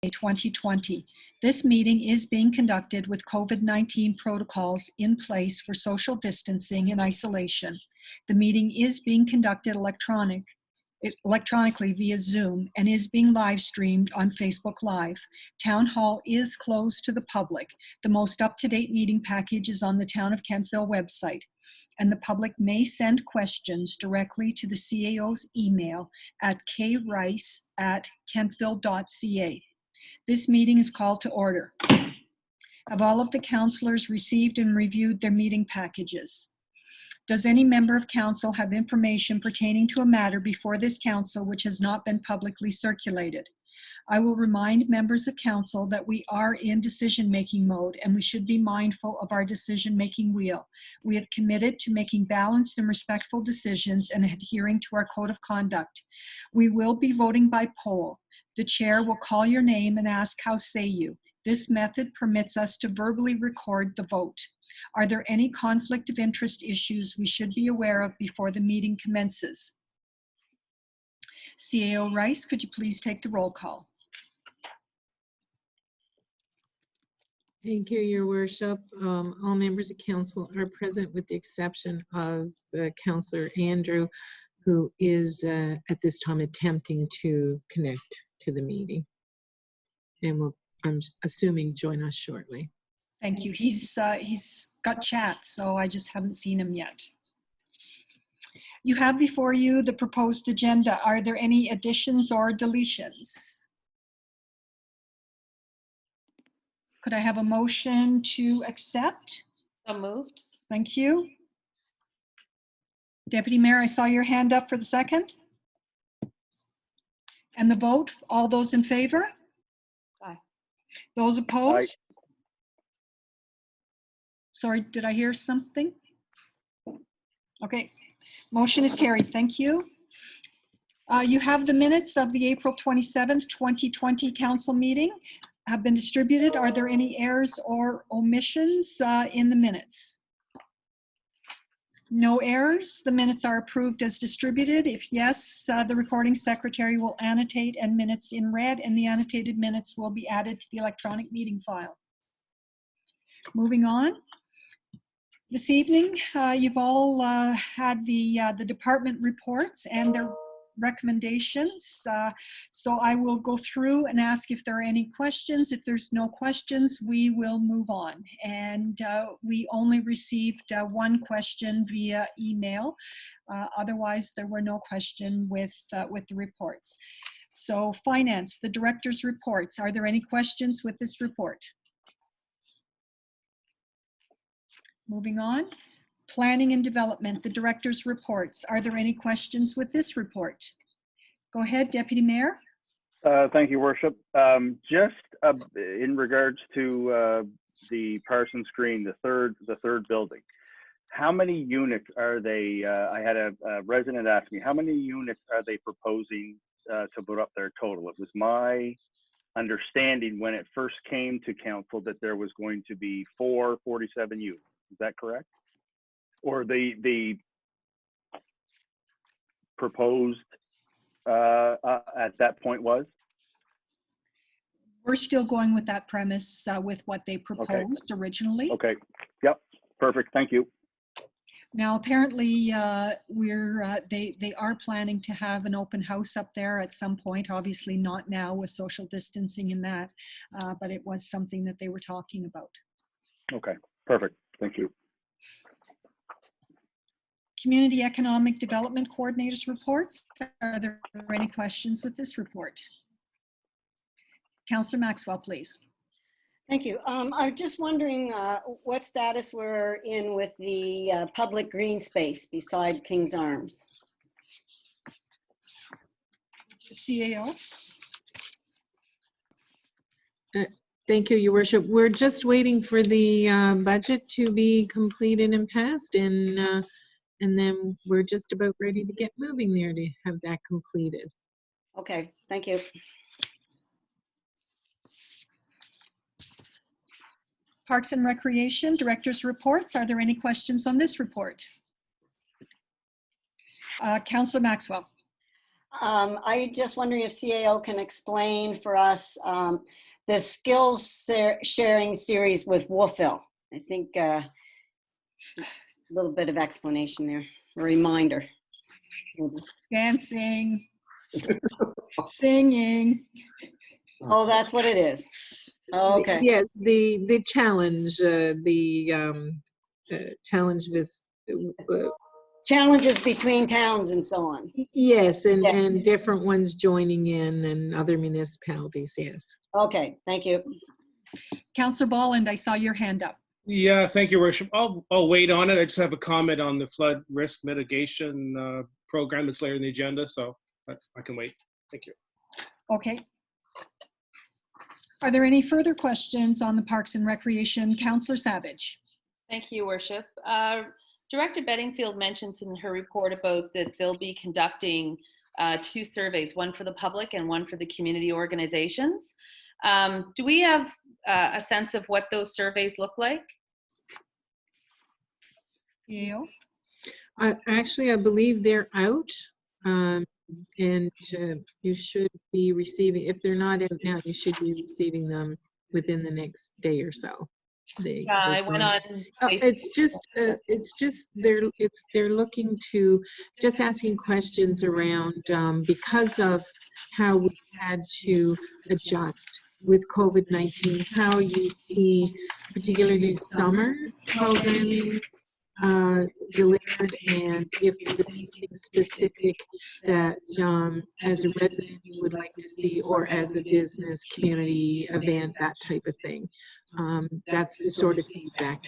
2020. This meeting is being conducted with COVID-19 protocols in place for social distancing and isolation. The meeting is being conducted electronically via Zoom and is being live streamed on Facebook Live. Town Hall is closed to the public. The most up-to-date meeting package is on the Town of Kentville website, and the public may send questions directly to the CAO's email at krice@kentville.ca. This meeting is called to order. Have all of the councillors received and reviewed their meeting packages? Does any member of council have information pertaining to a matter before this council which has not been publicly circulated? I will remind members of council that we are in decision-making mode and we should be mindful of our decision-making wheel. We have committed to making balanced and respectful decisions and adhering to our code of conduct. We will be voting by poll. The chair will call your name and ask, "How say you?" This method permits us to verbally record the vote. Are there any conflict of interest issues we should be aware of before the meeting commences? CAO Rice, could you please take the roll call? Thank you, Your Worship. All members of council are present with the exception of Councillor Andrew, who is at this time attempting to connect to the meeting and will, I'm assuming, join us shortly. Thank you. He's got chat, so I just haven't seen him yet. You have before you the proposed agenda. Are there any additions or deletions? Could I have a motion to accept? So moved. Thank you. Deputy Mayor, I saw your hand up for the second. And the vote, all those in favor? Aye. Those opposed? Aye. Sorry, did I hear something? Okay, motion is carried. Thank you. You have the minutes of the April 27th, 2020 council meeting have been distributed. Are there any errors or omissions in the minutes? No errors. The minutes are approved as distributed. If yes, the recording secretary will annotate and minutes in red, and the annotated minutes will be added to the electronic meeting file. Moving on. This evening, you've all had the department reports and their recommendations. So I will go through and ask if there are any questions. If there's no questions, we will move on. And we only received one question via email. Otherwise, there were no question with the reports. So finance, the director's reports. Are there any questions with this report? Moving on, planning and development, the director's reports. Are there any questions with this report? Go ahead, Deputy Mayor. Thank you, Worship. Just in regards to the Parsons Green, the third building, how many units are they? I had a resident ask me, how many units are they proposing to put up there total? It was my understanding when it first came to council that there was going to be 47 units. Is that correct? Or the proposed at that point was? We're still going with that premise with what they proposed originally. Okay. Yep. Perfect. Thank you. Now, apparently, they are planning to have an open house up there at some point. Obviously, not now with social distancing and that, but it was something that they were talking about. Okay. Perfect. Thank you. Community Economic Development Coordinators reports. Are there any questions with this report? Councillor Maxwell, please. Thank you. I'm just wondering what status we're in with the public green space beside King's Arms. CAO. Thank you, Your Worship. We're just waiting for the budget to be completed and passed, and then we're just about ready to get moving there to have that completed. Okay, thank you. Parks and Recreation, Director's Reports. Are there any questions on this report? Councillor Maxwell. I just wondering if CAO can explain for us the skills sharing series with Wolfville. I think a little bit of explanation there, a reminder. Dancing, singing. Oh, that's what it is. Oh, okay. Yes, the challenge, challenge with, Challenges between towns and so on. yes, and, Yeah. and different ones joining in and other municipalities, yes. Okay, thank you. Councillor Bolland, I saw your hand up. Yeah, thank you, Worship. I'll wait on it. I just have a comment on the flood risk mitigation program that's later in the agenda, so I can wait. Thank you. Okay. Are there any further questions on the Parks and Recreation? Councillor Savage. Thank you, Worship. Director Bedingfield mentions in her report about that they'll be conducting 2 surveys, one for the public and one for the community organizations. Do we have a sense of what those surveys look like? Yeah. Actually, I believe they're out, and you should be receiving, if they're not out now, you should be receiving them within the next day or so. I went on. It's just they're looking to just asking questions around because of how we had to adjust with COVID-19, how you see particularly summer programming delivered, and if there's anything specific that as a resident you would like to see, or as a business community event, that type of thing. That's the sort of feedback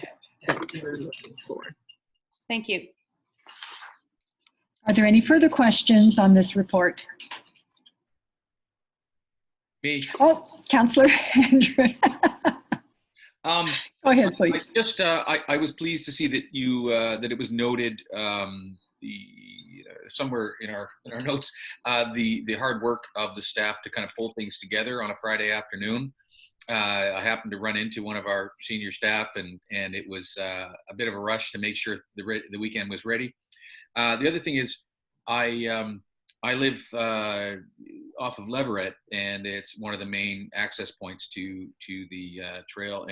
that we're looking for. Thank you. Are there any further questions on this report? Me. Oh, Councillor Andrew. Go ahead, please. I was pleased to see that you that it was noted somewhere in our notes the hard work of the staff to kind of pull things together on a Friday afternoon. I happened to run into one of our senior staff, and it was a bit of a rush to make sure the weekend was ready. The other thing is, I live off of Leverett, and it's one of the main access points to the trail.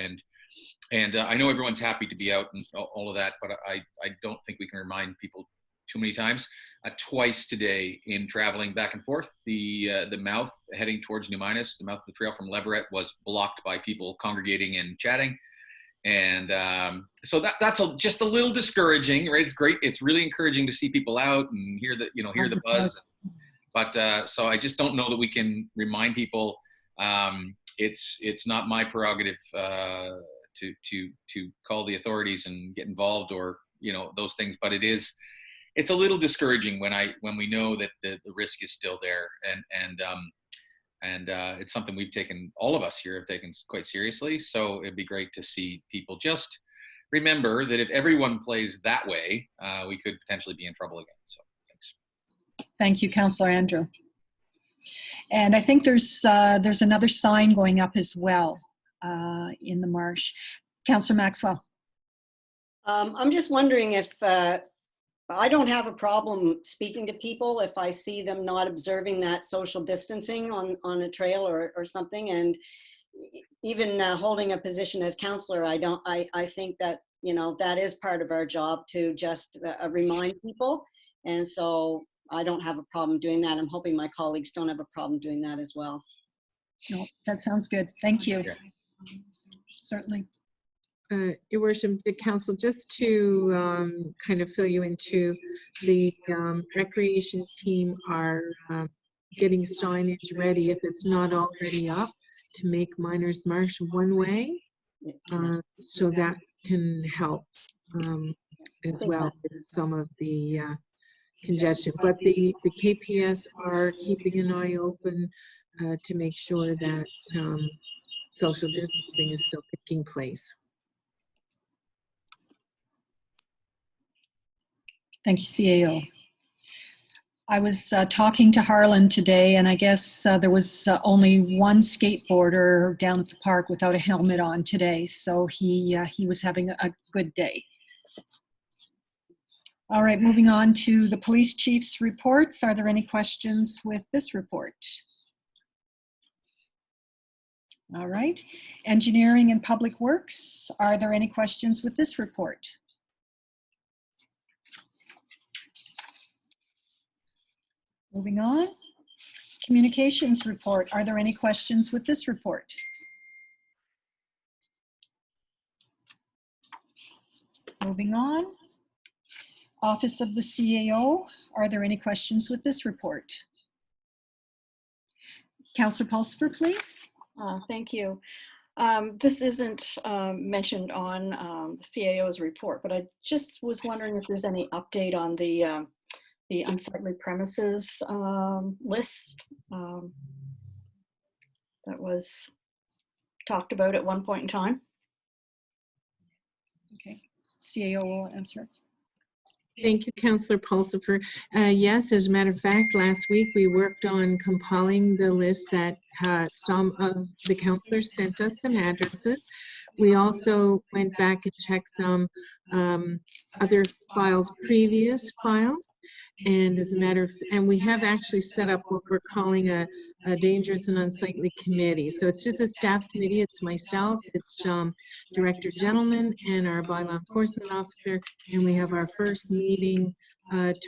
And I know everyone's happy to be out and all of that, but I don't think we can remind people too many times. Twice today in traveling back and forth, the mouth heading towards New Minas, the mouth of the trail from Leverett, was blocked by people congregating and chatting. And so that's just a little discouraging, right? It's great. It's really encouraging to see people out and hear the buzz. But so I just don't know that we can remind people. It's not my prerogative to call the authorities and get involved, or those things. But it's a little discouraging when we know that the risk is still there, and it's something all of us here have taken quite seriously. So it'd be great to see people just remember that if everyone plays that way, we could potentially be in trouble again. So thanks. Thank you, Councillor Andrew. And I think there's another sign going up as well in the marsh. Councillor Maxwell. I'm just wondering if I don't have a problem speaking to people if I see them not observing that social distancing on a trail or something, and even holding a position as councillor, I think that that is part of our job to just remind people, and so I don't have a problem doing that. I'm hoping my colleagues don't have a problem doing that as well. No, that sounds good. Thank you. Yeah. Certainly. Your Worship, the council, just to kind of fill you into, the recreation team are getting signage ready, if it's not already up, to make Miners Marsh one way. So that can help as well with some of the congestion. But the KPS are keeping an eye open to make sure that social distancing is still taking place. Thank you, CAO. I was talking to Harlan today, and I guess there was only one skateboarder down at the park without a helmet on today, so he was having a good day. All right, moving on to the police chief's reports. Are there any questions with this report? All right. Engineering and Public Works. Are there any questions with this report? Moving on. Communications report. Are there any questions with this report? Moving on. Office of the CAO. Are there any questions with this report? Councillor Pulsifer, please. Thank you. This isn't mentioned on the CAO's report, but I just was wondering if there's any update on the unsightly premises list that was talked about at one point in time. Okay, CAO will answer. Thank you, Councillor Pulsifer. Yes, as a matter of fact, last week we worked on compiling the list that some of the councillors sent us some addresses. We also went back and checked some other files, previous files. And as a matter of, and we have actually set up what we're calling a dangerous and unsightly committee. So it's just a staff committee. It's myself, it's Director Gentleman and our bylaw enforcement officer. And we have our first meeting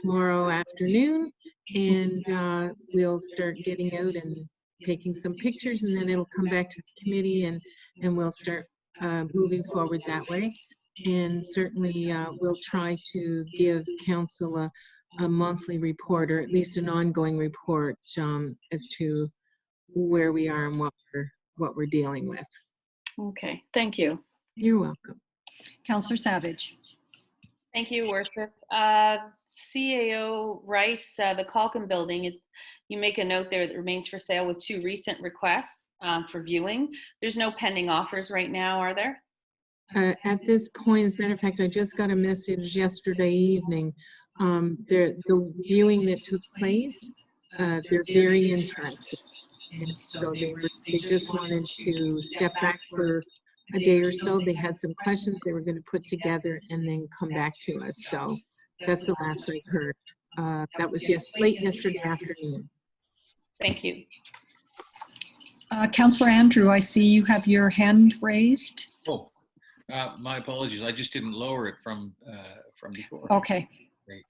tomorrow afternoon. And we'll start getting out and taking some pictures, and then it'll come back to the committee, and we'll start moving forward that way. And certainly we'll try to give council a monthly report, or at least an ongoing report as to where we are and what we're dealing with. Okay, thank you. You're welcome. Councillor Savage. Thank you, Worship. CAO Rice, the Calkin building, you make a note there that remains for sale with 2 recent requests for viewing. There's no pending offers right now, are there? At this point, as a matter of fact, I just got a message yesterday evening. The viewing that took place, they're very interested. And so they just wanted to step back for a day or so. They had some questions they were going to put together and then come back to us. So that's the last I heard. That was late yesterday afternoon. Thank you. Councillor Andrew, I see you have your hand raised. Oh, my apologies. I just didn't lower it from before. Okay. Great.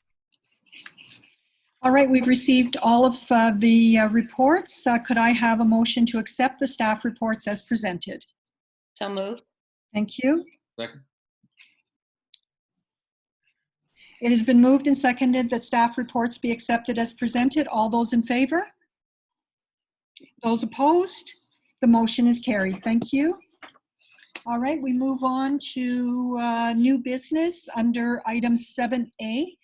All right, we've received all of the reports. Could I have a motion to accept the staff reports as presented? So moved. Thank you. Second. It has been moved and seconded that staff reports be accepted as presented. All those in favor? Those opposed? The motion is carried. Thank you. All right, we move on to new business under item 7A,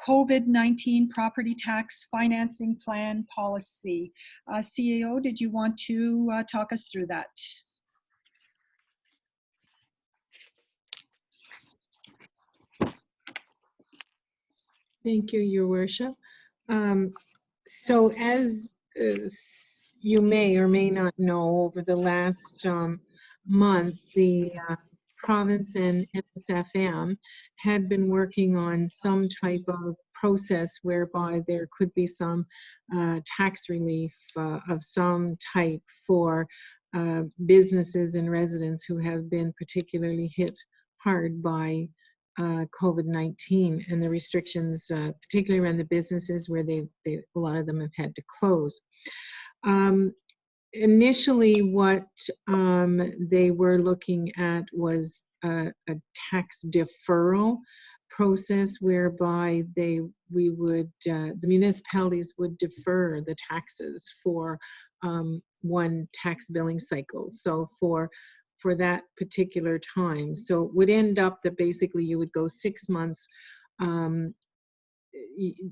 COVID-19 property tax financing plan policy. CAO, did you want to talk us through that? Thank you, Your Worship. So as you may or may not know, over the last month, the province and NSFM had been working on some type of process whereby there could be some tax relief of some type for businesses and residents who have been particularly hit hard by COVID-19 and the restrictions, particularly around the businesses where a lot of them have had to close. Initially, what they were looking at was a tax deferral process whereby the municipalities would defer the taxes for one tax billing cycle. So for that particular time. So it would end up that basically you would go 6 months,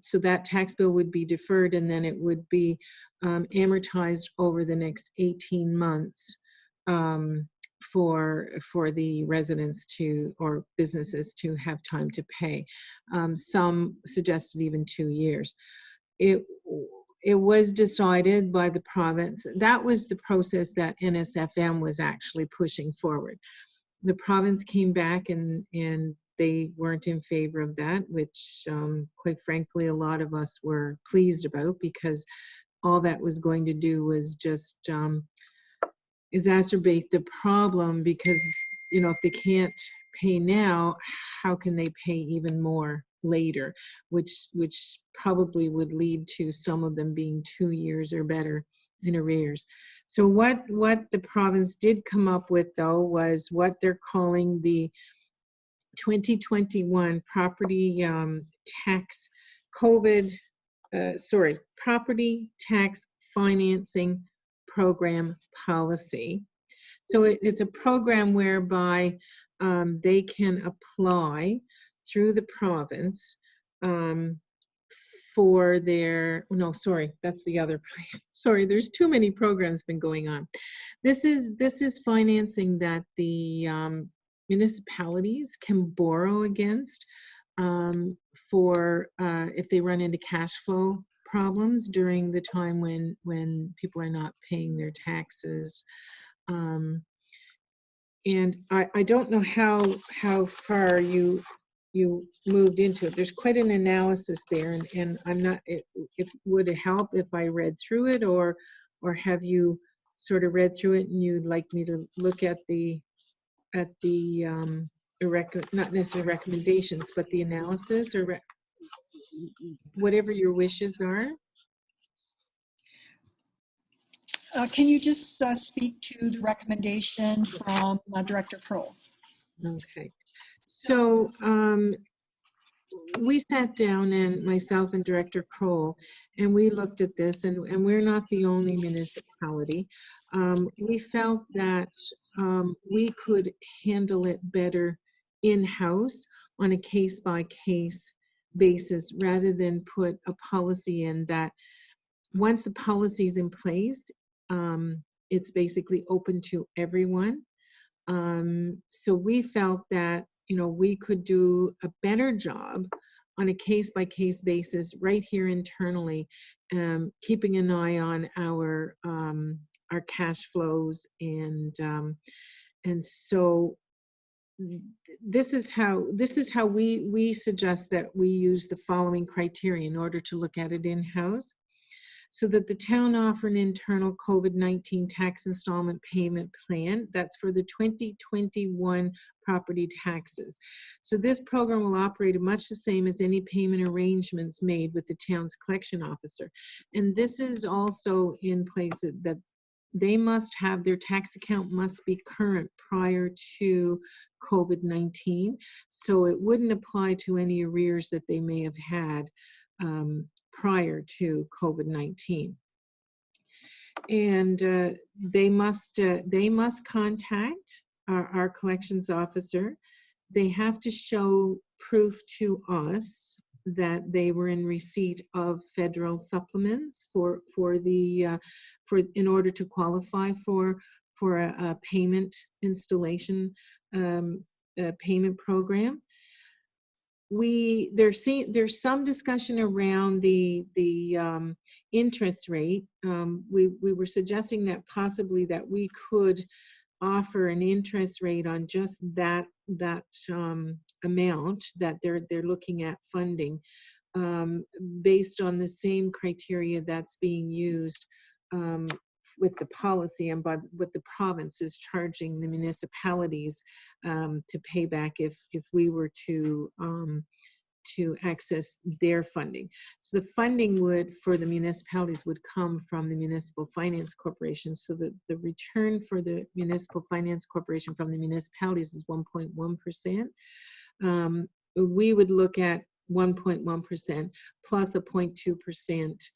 so that tax bill would be deferred, and then it would be amortized over the next 18 months for the residents or businesses to have time to pay. Some suggested even 2 years. It was decided by the province. That was the process that NSFM was actually pushing forward. The province came back and they weren't in favor of that, which quite frankly, a lot of us were pleased about, because all that was going to do was just exacerbate the problem, because, you know, if they can't pay now, how can they pay even more later, which probably would lead to some of them being 2 years or better in arrears. So what the province did come up with, though, was what they're calling the 2021 property tax property tax financing program policy. So it's a program whereby they can apply through the province for their, no, sorry, that's the other plan. Sorry, there's too many programs been going on. This is financing that the municipalities can borrow against for if they run into cash flow problems during the time when people are not paying their taxes. And I don't know how far you moved into it. There's quite an analysis there, and I'm not. If would it help if I read through it, or have you sort of read through it and you'd like me to look at the not necessarily recommendations, but the analysis, or whatever your wishes are? Can you just speak to the recommendation from Director Kroll? Okay. So we sat down, and myself and Director Kroll, and we looked at this, and we're not the only municipality. We felt that we could handle it better in-house on a case-by-case basis, rather than put a policy in that once the policy is in place, it's basically open to everyone. So we felt that, you know, we could do a better job on a case-by-case basis right here internally, keeping an eye on our cash flows, and so this is how we suggest that we use the following criteria in order to look at it in-house. So that the town offer an internal COVID-19 tax installment payment plan. That's for the 2021 property taxes. So this program will operate much the same as any payment arrangements made with the town's collection officer. And this is also in place that they must have, their tax account must be current prior to COVID-19. So it wouldn't apply to any arrears that they may have had prior to COVID-19. And they must contact our collections officer. They have to show proof to us that they were in receipt of federal supplements in order to qualify for a payment installation payment program. There's some discussion around the interest rate. We were suggesting that possibly that we could offer an interest rate on just that amount that they're looking at funding, based on the same criteria that's being used with the policy and by what the province is charging the municipalities to pay back if we were to access their funding. So the funding for the municipalities would come from the Municipal Finance Corporation. So the return for the Municipal Finance Corporation from the municipalities is 1.1%. We would look at 1.1% plus a 0.2%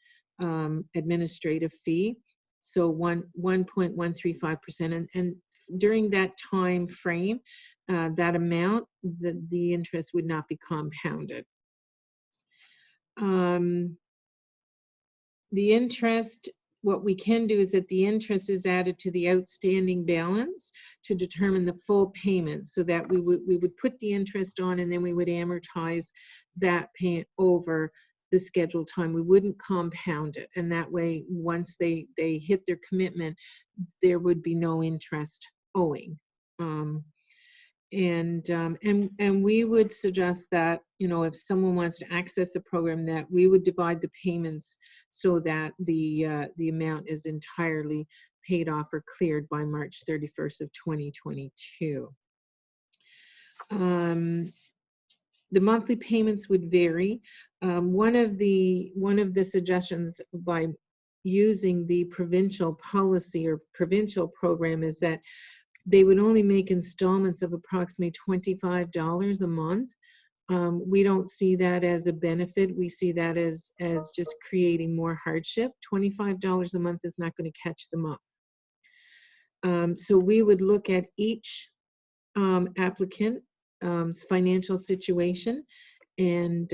administrative fee. So 1.135%, and during that time frame, that amount, the interest would not be compounded. The interest, what we can do is that the interest is added to the outstanding balance to determine the full payment, so that we would put the interest on, and then we would amortize that payment over the scheduled time. We wouldn't compound it, and that way, once they hit their commitment, there would be no interest owing. And we would suggest that, you know, if someone wants to access the program, that we would divide the payments so that the amount is entirely paid off or cleared by March 31st of 2022. The monthly payments would vary. One of the suggestions by using the provincial policy or provincial program is that they would only make installments of approximately $25 a month. We don't see that as a benefit. We see that as just creating more hardship. $25 a month is not going to catch them up. So we would look at each applicant's financial situation and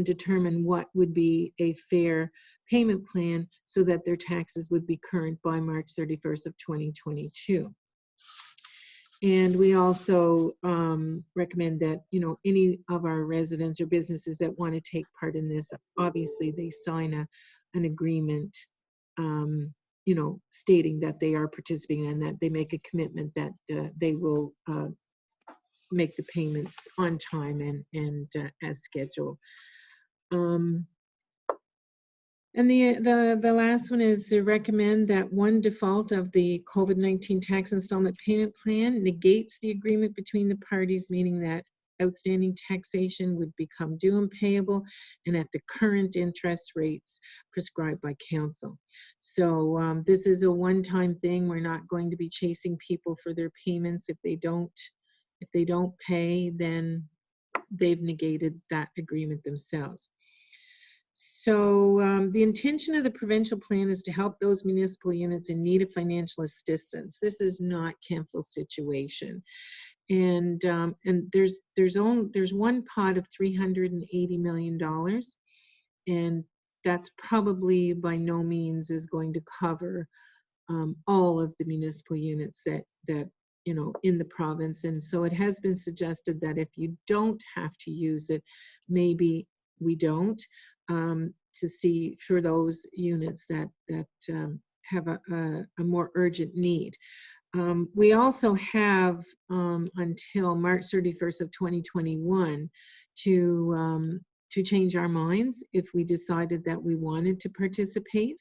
determine what would be a fair payment plan so that their taxes would be current by March 31st of 2022. And we also recommend that, you know, any of our residents or businesses that want to take part in this, obviously they sign an agreement, you know, stating that they are participating and that they make a commitment that they will make the payments on time and as scheduled. And the last one is to recommend that one default of the COVID-19 tax installment payment plan negates the agreement between the parties, meaning that outstanding taxation would become due and payable and at the current interest rates prescribed by council. So this is a one-time thing. We're not going to be chasing people for their payments. If they don't pay, then they've negated that agreement themselves. So the intention of the provincial plan is to help those municipal units in need of financial assistance. This is not Kemptville's situation. And there's one pot of $380 million, and that's probably by no means is going to cover all of the municipal units that you know in the province. And so it has been suggested that if you don't have to use it, maybe we don't, to see for those units that have a more urgent need. We also have until March 31st of 2021 to change our minds if we decided that we wanted to participate.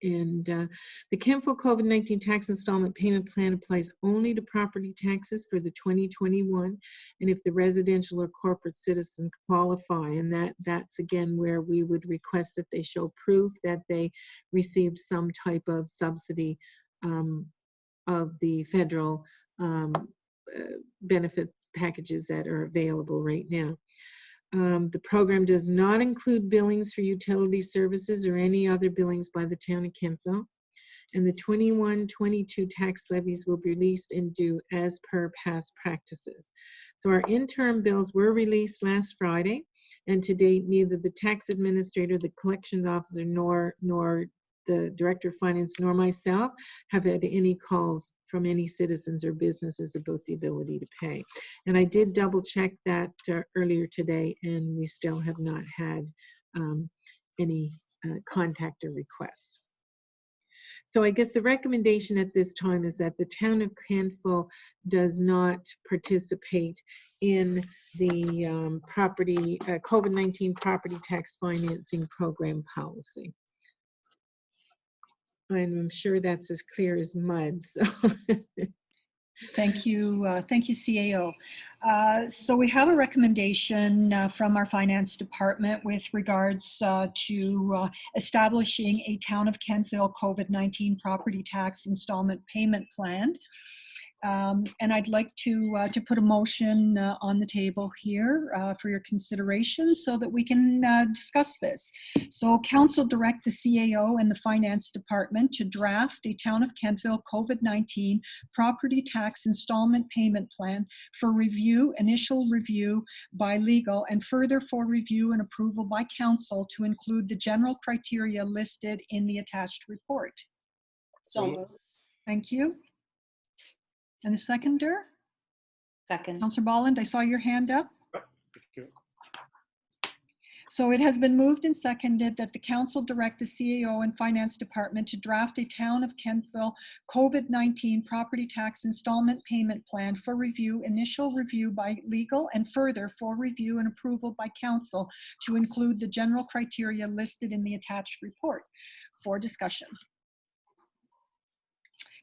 And the Kemptville COVID-19 tax installment payment plan applies only to property taxes for the 2021, and if the residential or corporate citizen qualify, and that's again where we would request that they show proof that they received some type of subsidy of the federal benefit packages that are available right now. The program does not include billings for utility services or any other billings by the town of Kemptville. And the 21-22 tax levies will be released and due as per past practices. So our interim bills were released last Friday, and to date, neither the tax administrator, the collections officer, nor the director of finance, nor myself have had any calls from any citizens or businesses about the ability to pay. And I did double check that earlier today, and we still have not had any contact or requests. So I guess the recommendation at this time is that the town of Kemptville does not participate in the COVID-19 property tax financing program policy. And I'm sure that's as clear as mud. So. Thank you, CAO. So we have a recommendation from our finance department with regards to establishing a Town of Kemptville COVID-19 property tax installment payment plan. And I'd like to put a motion on the table here for your consideration so that we can discuss this. So council direct the CAO and the finance department to draft a Town of Kemptville COVID-19 property tax installment payment plan for review, initial review by legal, and further for review and approval by council to include the general criteria listed in the attached report. So moved. Thank you. And the seconder? Second. Councillor Bolland, I saw your hand up. So it has been moved and seconded that the council direct the CAO and Finance Department to draft a Town of Kentville COVID-19 property tax installment payment plan for review, initial review by legal, and further for review and approval by council to include the general criteria listed in the attached report. For discussion.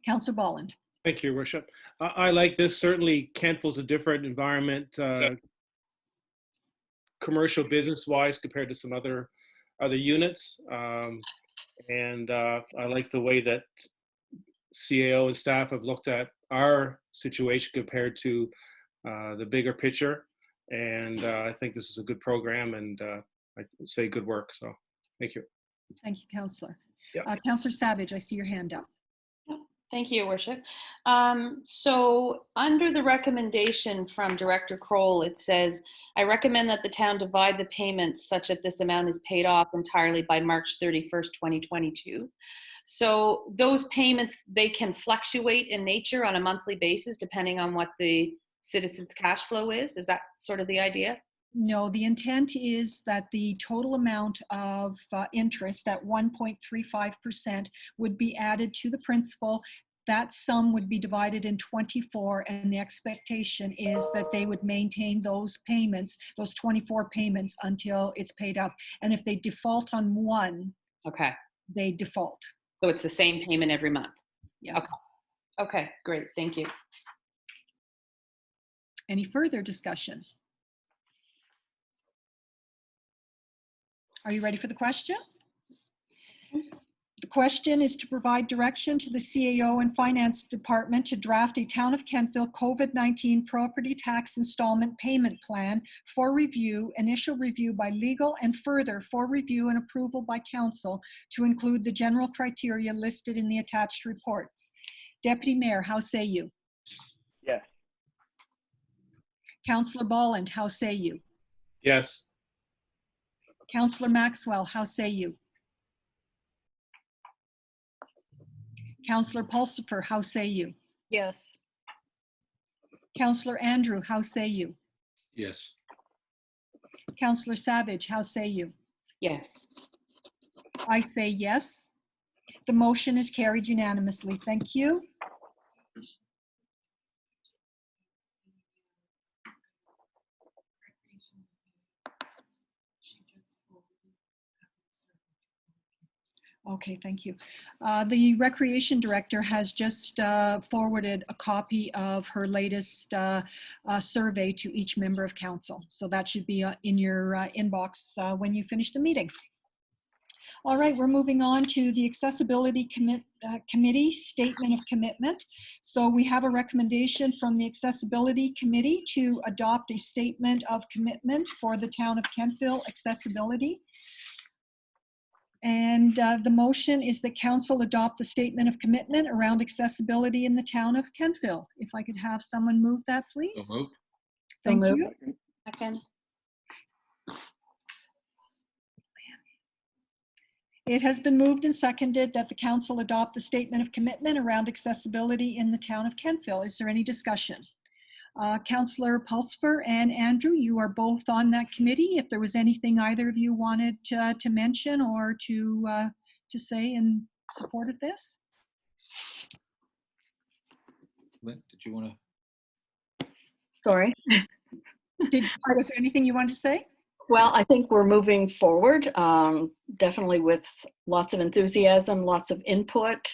Councillor Bolland. Thank you, Your Worship. I like this. Certainly, Kentville's a different environment, commercial business-wise, compared to some other units. And I like the way that CAO and staff have looked at our situation compared to the bigger picture. And I think this is a good program, and I'd say good work. So thank you. Thank you, Councillor. Yeah. Councillor Savage, I see your hand up. Thank you, Your Worship. So under the recommendation from Director Kroll, it says, I recommend that the town divide the payments such that this amount is paid off entirely by March 31st, 2022. So those payments, they can fluctuate in nature on a monthly basis depending on what the citizens' cash flow is. Is that sort of the idea? No, the intent is that the total amount of interest at 1.35% would be added to the principal. That sum would be divided in 24, and the expectation is that they would maintain those payments, those 24 payments, until it's paid up. And if they default on one, Okay. they default. So it's the same payment every month? Yes. Okay, great. Thank you. Any further discussion? Are you ready for the question? The question is to provide direction to the CAO and Finance Department to draft a Town of Kentville COVID-19 property tax installment payment plan for review, initial review by legal, and further for review and approval by council to include the general criteria listed in the attached reports. Deputy Mayor, how say you? Yes. Councillor Bolland, how say you? Yes. Councillor Maxwell, how say you? Councillor Pulsifer, how say you? Yes. Councillor Andrew, how say you? Yes. Councillor Savage, how say you? Yes. I say yes. The motion is carried unanimously. Thank you. Okay, thank you. The Recreation Director has just forwarded a copy of her latest survey to each member of council. So that should be in your inbox when you finish the meeting. All right, we're moving on to the Accessibility Committee Statement of Commitment. So we have a recommendation from the Accessibility Committee to adopt a statement of commitment for the Town of Kentville accessibility. And the motion is that council adopt the statement of commitment around accessibility in the Town of Kentville. If I could have someone move that, please. So moved. Thank So you. Second. It has been moved and seconded that the council adopt the statement of commitment around accessibility in the Town of Kentville. Is there any discussion? Councillor Pulsifer and Andrew, you are both on that committee. If there was anything either of you wanted to mention or to say in support of this? Lynn, did you want to? Sorry. Was there anything you wanted to say? Well, I think we're moving forward, definitely with lots of enthusiasm, lots of input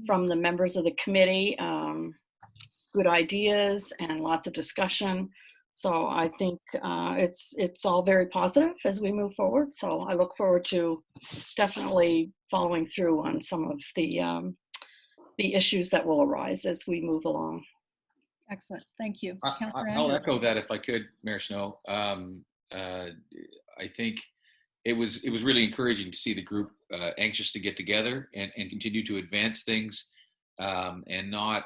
from the members of the committee, good ideas and lots of discussion. So I think it's all very positive as we move forward. So I look forward to definitely following through on some of the issues that will arise as we move along. Excellent, thank you. I'll echo that if I could, Mayor Snow. I think it was really encouraging to see the group anxious to get together and continue to advance things and not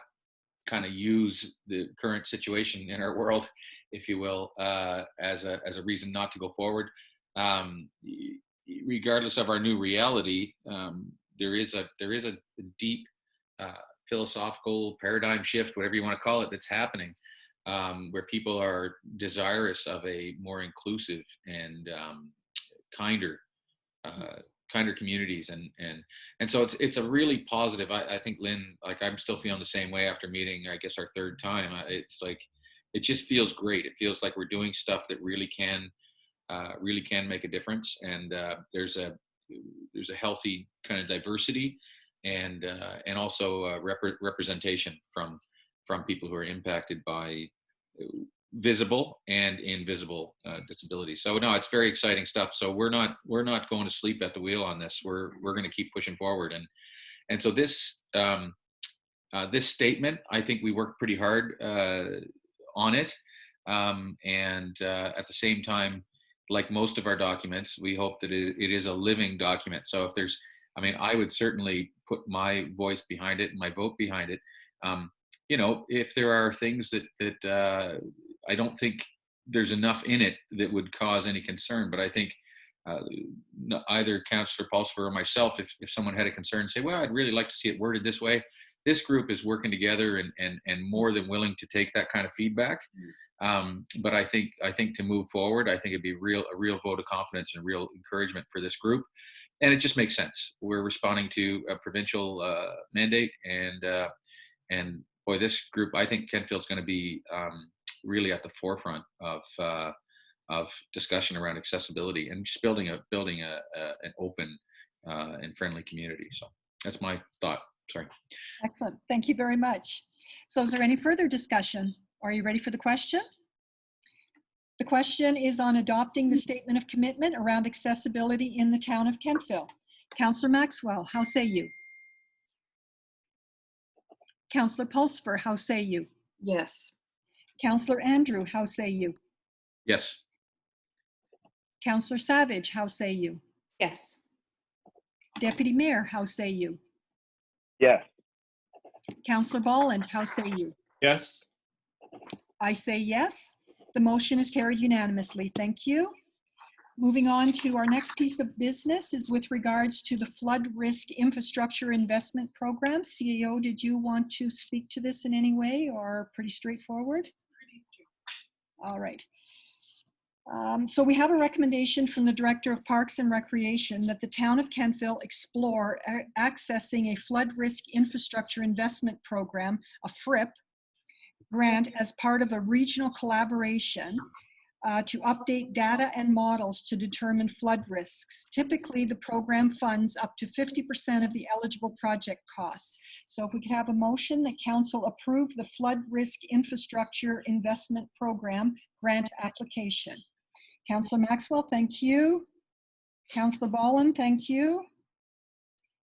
kind of use the current situation in our world, if you will, as a reason not to go forward. Regardless of our new reality, there is a deep philosophical paradigm shift, whatever you want to call it, that's happening, where people are desirous of a more inclusive and kinder kinder communities, and so it's a really positive. I think, Lynn, like, I'm still feeling the same way after meeting, I guess, our third time. It's like, it just feels great. It feels like we're doing stuff that really can make a difference, and there's a healthy kind of diversity, and also representation from people who are impacted by visible and invisible disabilities. So no, it's very exciting stuff. So we're not going to sleep at the wheel on this. We're going to keep pushing forward, and so this this statement, I think we worked pretty hard on it, and at the same time, like most of our documents, we hope that it is a living document. So if there's, I mean, I would certainly put my voice behind it and my vote behind it. You know, if there are things that I don't think there's enough in it that would cause any concern, but I think either Councillor Pulsifer or myself, if someone had a concern, say, well, I'd really like to see it worded this way. This group is working together and more than willing to take that kind of feedback. But I think to move forward, I think it'd be a real vote of confidence and real encouragement for this group. And it just makes sense. We're responding to a provincial mandate, and boy, this group, I think Kentfield's going to be really at the forefront of discussion around accessibility and just building an open and friendly community. So that's my thought. Sorry. Excellent. Thank you very much. So is there any further discussion? Are you ready for the question? The question is on adopting the statement of commitment around accessibility in the town of Kentville. Councillor Maxwell, how say you? Councillor Pulsifer, how say you? Yes. Councillor Andrew, how say you? Yes. Councillor Savage, how say you? Yes. Deputy Mayor, how say you? Yes. Councillor Bolland, how say you? Yes. I say yes. The motion is carried unanimously. Thank you. Moving on to our next piece of business is with regards to the Flood Risk Infrastructure Investment Program. CAO, did you want to speak to this in any way, or pretty straightforward? All right. So we have a recommendation from the Director of Parks and Recreation that the town of Kentville explore accessing a Flood Risk Infrastructure Investment Program, a FRIP, grant as part of a regional collaboration to update data and models to determine flood risks. Typically, the program funds up to 50% of the eligible project costs. So if we could have a motion that council approve the Flood Risk Infrastructure Investment Program grant application. Councillor Maxwell, thank you. Councillor Bolland, thank you.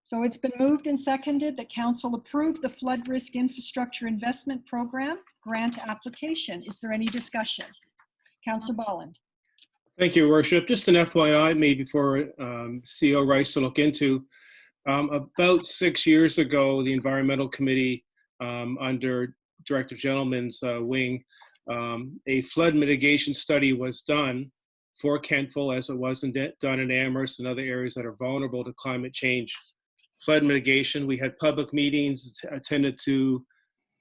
So it's been moved and seconded that council approve the Flood Risk Infrastructure Investment Program grant application. Is there any discussion? Councillor Bolland. Thank you, Worship. Just an FYI, maybe for CEO Rice to look into. About 6 years ago, the Environmental Committee, under Director Gentleman's wing, a flood mitigation study was done for Kentville, as it wasn't done in Amherst and other areas that are vulnerable to climate change. Flood mitigation, we had public meetings attended to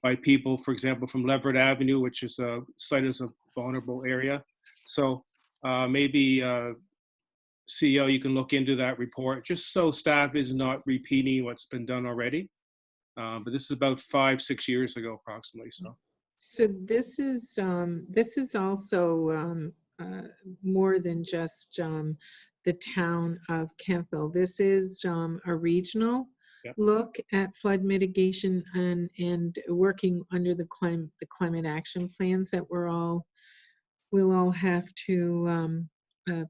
by people, for example, from Leverett Avenue, which is cited as a vulnerable area. So maybe CEO, you can look into that report, just so staff is not repeating what's been done already. But this is about 5-6 years ago, approximately. So this is also more than just the town of Kentville. This is a regional look at flood mitigation and working under the climate action plans that we'll all have to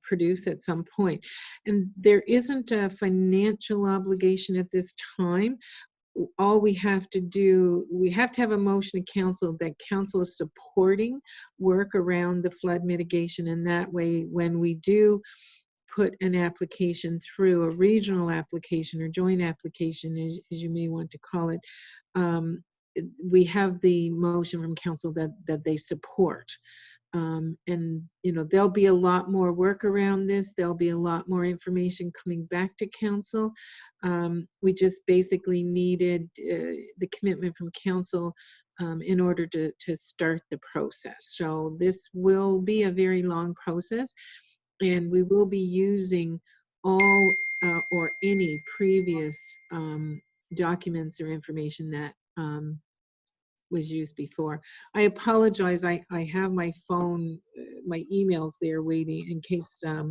produce at some point. And there isn't a financial obligation at this time. All we have to do, we have to have a motion to council that council is supporting work around the flood mitigation. And that way, when we do put an application through, a regional application or joint application, as you may want to call it, we have the motion from council that they support. And you know, there'll be a lot more work around this. There'll be a lot more information coming back to council. We just basically needed the commitment from council in order to start the process. So this will be a very long process. And we will be using all or any previous documents or information that was used before. I apologize. I have my phone, my emails there waiting in case a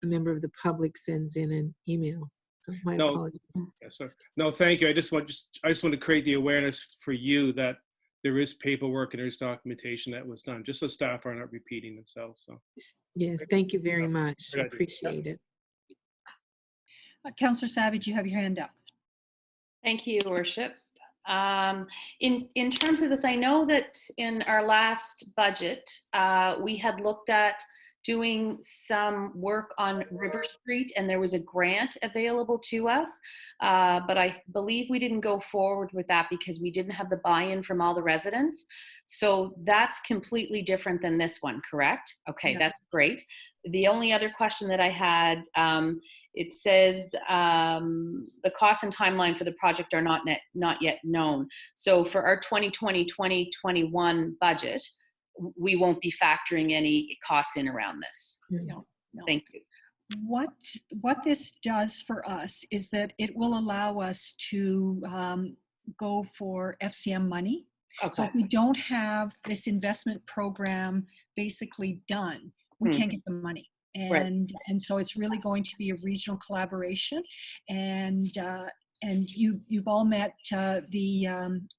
member of the public sends in an email. So my No. apologies. Yes, sir. No, thank you. I just want to create the awareness for you that there is paperwork and there's documentation that was done, just so staff are not repeating themselves. So Yes, thank you very much. Good idea. Appreciate it. Councillor Savage, you have your hand up. Thank you, Your Worship. In terms of this, I know that in our last budget, we had looked at doing some work on River Street, and there was a grant available to us, but I believe we didn't go forward with that because we didn't have the buy-in from all the residents. So that's completely different than this one, correct? Okay, Yes. That's great. The only other question that I had, it says the cost and timeline for the project are not yet known. So for our 2020-2021 budget, we won't be factoring any costs in around this. No. Thank you. What this does for us is that it will allow us to go for FCM money. So Okay. if we don't have this investment program basically done, we Hmm. can't get the money. Right. And so it's really going to be a regional collaboration. And you've all met the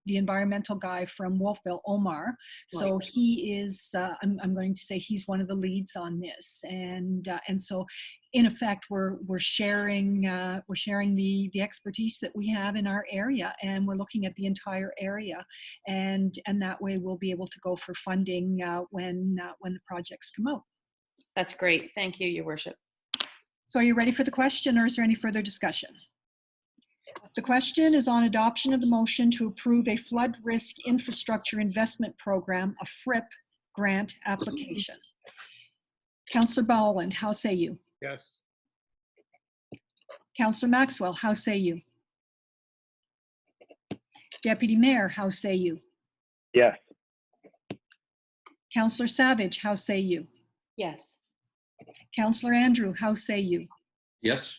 environmental guy from Wolfville, Omar. So Right. he is, I'm going to say he's one of the leads on this. And so in effect, we're sharing the expertise that we have in our area, and we're looking at the entire area. And that way we'll be able to go for funding when the projects come out. That's great. Thank you, Your Worship. So are you ready for the question, or is there any further discussion? The question is on adoption of the motion to approve a flood risk infrastructure investment program, a FRIP grant application. Councillor Boland, how say you? yes. Councillor Maxwell, how say you? Deputy Mayor, how say you? Yes. Councillor Savage, how say you? Yes. Councillor Andrew, how say you? Yes.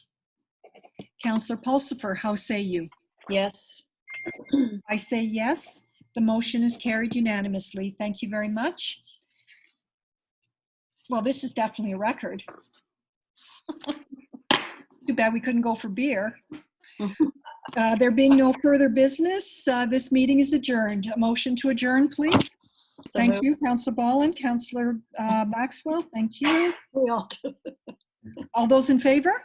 Councillor Pulsifer, how say you? Yes. I say yes. The motion is carried unanimously. Thank you very much. Well, this is definitely a record. Too bad we couldn't go for beer. There being no further business, this meeting is adjourned. A motion to adjourn, please. So Thank moved. you, Councillor Boland. Councillor Maxwell, thank you. We all do. All those in favor?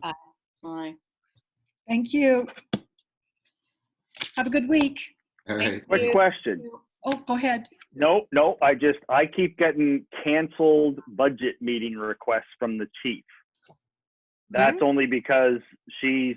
Aye. Thank you. Have a good week. All right. Quick question. Oh, go ahead. No, I keep getting canceled budget meeting requests from the chief. That's only because she's